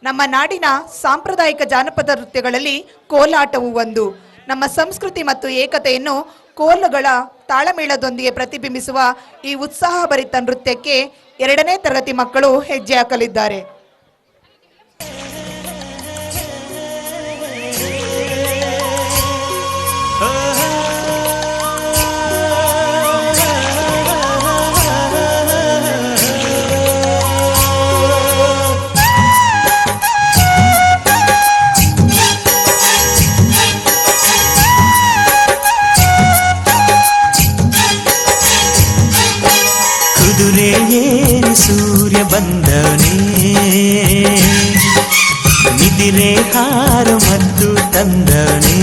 ನಮ್ಮ ನಾಡಿನ ಸಾಂಪ್ರದಾಯಿಕ ಜಾನಪದ ನೃತ್ಯಗಳಲ್ಲಿ ಕೋಲಾಟವು ಒಂದು. ನಮ್ಮ ಸಂಸ್ಕೃತಿ ಮತ್ತು ಏಕತೆಯನ್ನು ಕೋಲುಗಳ ತಾಳಮೇಳದೊಂದಿಗೆ ಪ್ರತಿಬಿಂಬಿಸುವ ಈ ಉತ್ಸಾಹಭರಿತ ನೃತ್ಯಕ್ಕೆ 2ನೇ ತರಗತಿ ಮಕ್ಕಳು ಹೆಜ್ಜೆ ಹಾಕಲಿದ್ದಾರೆ. ಕುದುರೆ ಏರಿ ಸೂರ್ಯ ಬಂದವನೇ, ನಿದಿರೆ ಹಾರ ಮತ್ತು ತಂದವನೇ,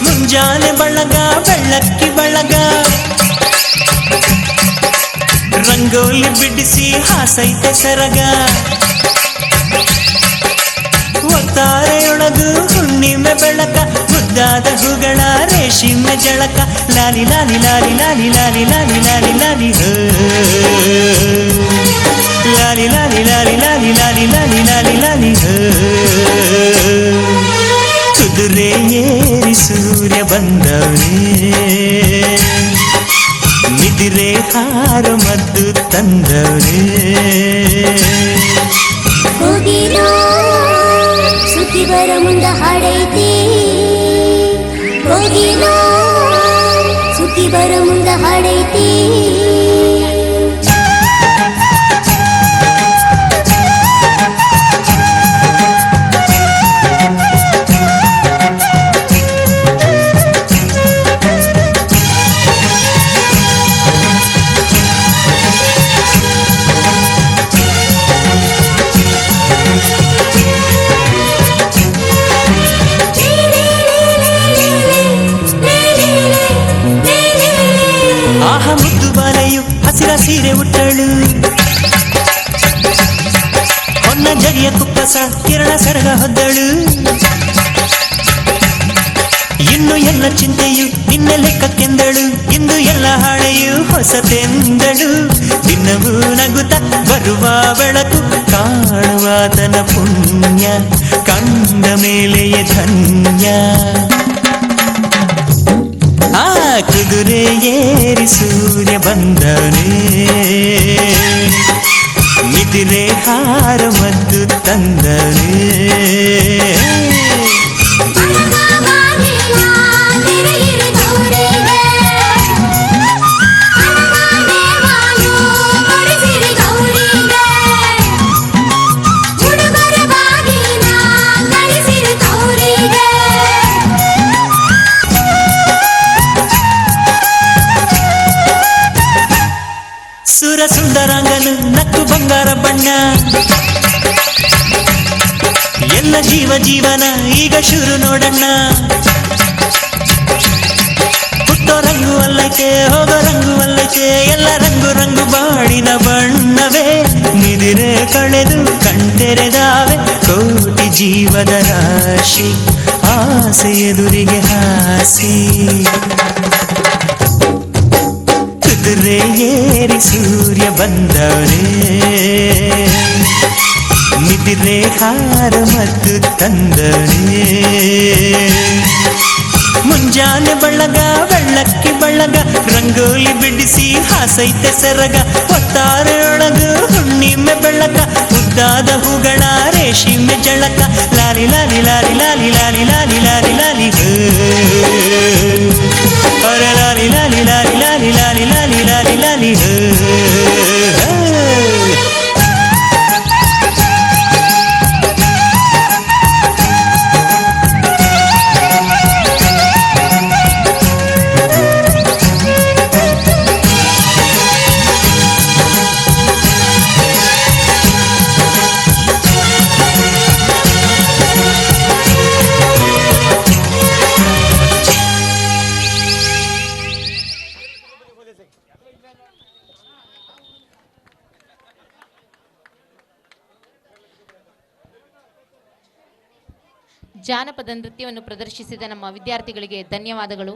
ಮುಂಜಾನೆ ಬಳಗ ಬೆಳ್ಳಕ್ಕಿ ಬಳಗ, ರಂಗೋಲಿ ಬಿಡಿಸಿ ಹಾಸೈತೆ ಸರಗ, ಒತ್ತಾರೆಯೊಳಗು ಹುಣ್ಣಿಮೆ ಬೆಳಕ, ಮುದ್ದಾದ ಹೂಗಳ ರೇಷ್ಮೆ ಜಳಕ, ಲಾಲಿ ಲಾಲಿ ಲಾಲಿ ಲಾಲಿ ಲಾಲಿ ಲಾಲಿ ಲಾಲಿ ಲಾಲಿ ಹೋ, ಲಾಲಿ ಲಾಲಿ ಲಾಲಿ ಲಾಲಿ ಲಾಲಿ ಲಾಲಿ ಲಾಲಿ ಲಾಲಿ ಹೋ. ಕುದುರೆ ಏರಿ ಸೂರ್ಯ ಬಂದವನೇ, ನಿದಿರೆ ಹಾರ ಮದ್ದು ತಂದವನೇ, ಸುದ್ದಿ ಬರ ಮುಂದ ಹಾಡೈತಿ, ಹೋಗಿನೋ ಸುದ್ದಿ ಬರ ಮುಂದ ಹಾಡೈತಿ. ಹಸಿರ ಸೀರೆ ಉಟ್ಟಳು, ಹೊನ್ನ ಜಡಿಯ ಕುಪ್ಪಸ ಕಿರಣ ಸರಗ ಹೊದ್ದಳು, ಇನ್ನು ಎಲ್ಲ ಚಿಂತೆಯು ನಿನ್ನೆ ಲೆಕ್ಕಕ್ಕೆಂದಳು, ಇಂದು ಎಲ್ಲ ಹಾಳೆಯು ಹೊಸತೆಂದಳು, ದಿನವೂ ನಗುತ್ತ ಬರುವ ಬೆಳಕು ಕಾಣುವಾತನ ಪುಣ್ಯ, ಕಂಡ ಮೇಲೆಯೇ ಧನ್ಯ. ಆ ಕುದುರೆ ಏರಿ ಸೂರ್ಯ ಬಂದವನೇ, ನಿದಿರೆ ಹಾರ ಮದ್ದು ತಂದವನೇ, ಸುರ ಸುಂದರಾಂಗನು ನಕ್ಕು ಬಂಗಾರ ಬಣ್ಣ, ಎಲ್ಲ ಜೀವ ಜೀವನ ಈಗ ಶುರು ನೋಡಣ್ಣ, ಹುಟ್ಟೋ ರಂಗು ಅಲ್ಲೈತೆ ಹೋಗೋ ರಂಗು ಅಲ್ಲೈತೆ, ಎಲ್ಲ ರಂಗು ರಂಗು ಬಾಳಿನ ಬಣ್ಣವೇ, ನಿದಿರೆ ಕಳೆದು ಕಣ್ತೆರೆದಾವೆ ಕೋಟಿ ಜೀವದ ರಾಶಿ, ಆಸೆ ಎದುರಿಗೆ ಹಾಸಿ. ಕುದುರೆ ಏರಿ ಸೂರ್ಯ ಬಂದವನೇ, ನಿದಿರೆ ಹಾರ ಮತ್ತು ತಂದವನೇ, ಮುಂಜಾನೆ ಬಳಗ ಬೆಳ್ಳಕ್ಕಿ ಬಳಗ, ರಂಗೋಲಿ ಬಿಡಿಸಿ ಹಾಸೈತೆ ಸರಗ, ಒತ್ತಾರೆಯೊಳಗು ಹುಣ್ಣಿಮೆ ಬೆಳಕ, ಮುದ್ದಾದ ಹೂಗಳ ರೇಷ್ಮೆ ಜಳಕ, ಲಾಲಿ ಲಾಲಿ ಲಾಲಿ ಲಾಲಿ ಲಾಲಿ ಲಾಲಿ ಲಾಲಿ ಲಾಲಿ ಹೋ, ಅರೆ ಲಾಲಿ ಲಾಲಿ ಲಾಲಿ ಲಾಲಿ ಲಾಲಿ ಲಾಲಿ ಲಾಲಿ ಲಾಲಿ ಹೋ. ಜಾನಪದ ನೃತ್ಯವನ್ನು ಪ್ರದರ್ಶಿಸಿದ ನಮ್ಮ ವಿದ್ಯಾರ್ಥಿಗಳಿಗೆ ಧನ್ಯವಾದಗಳು.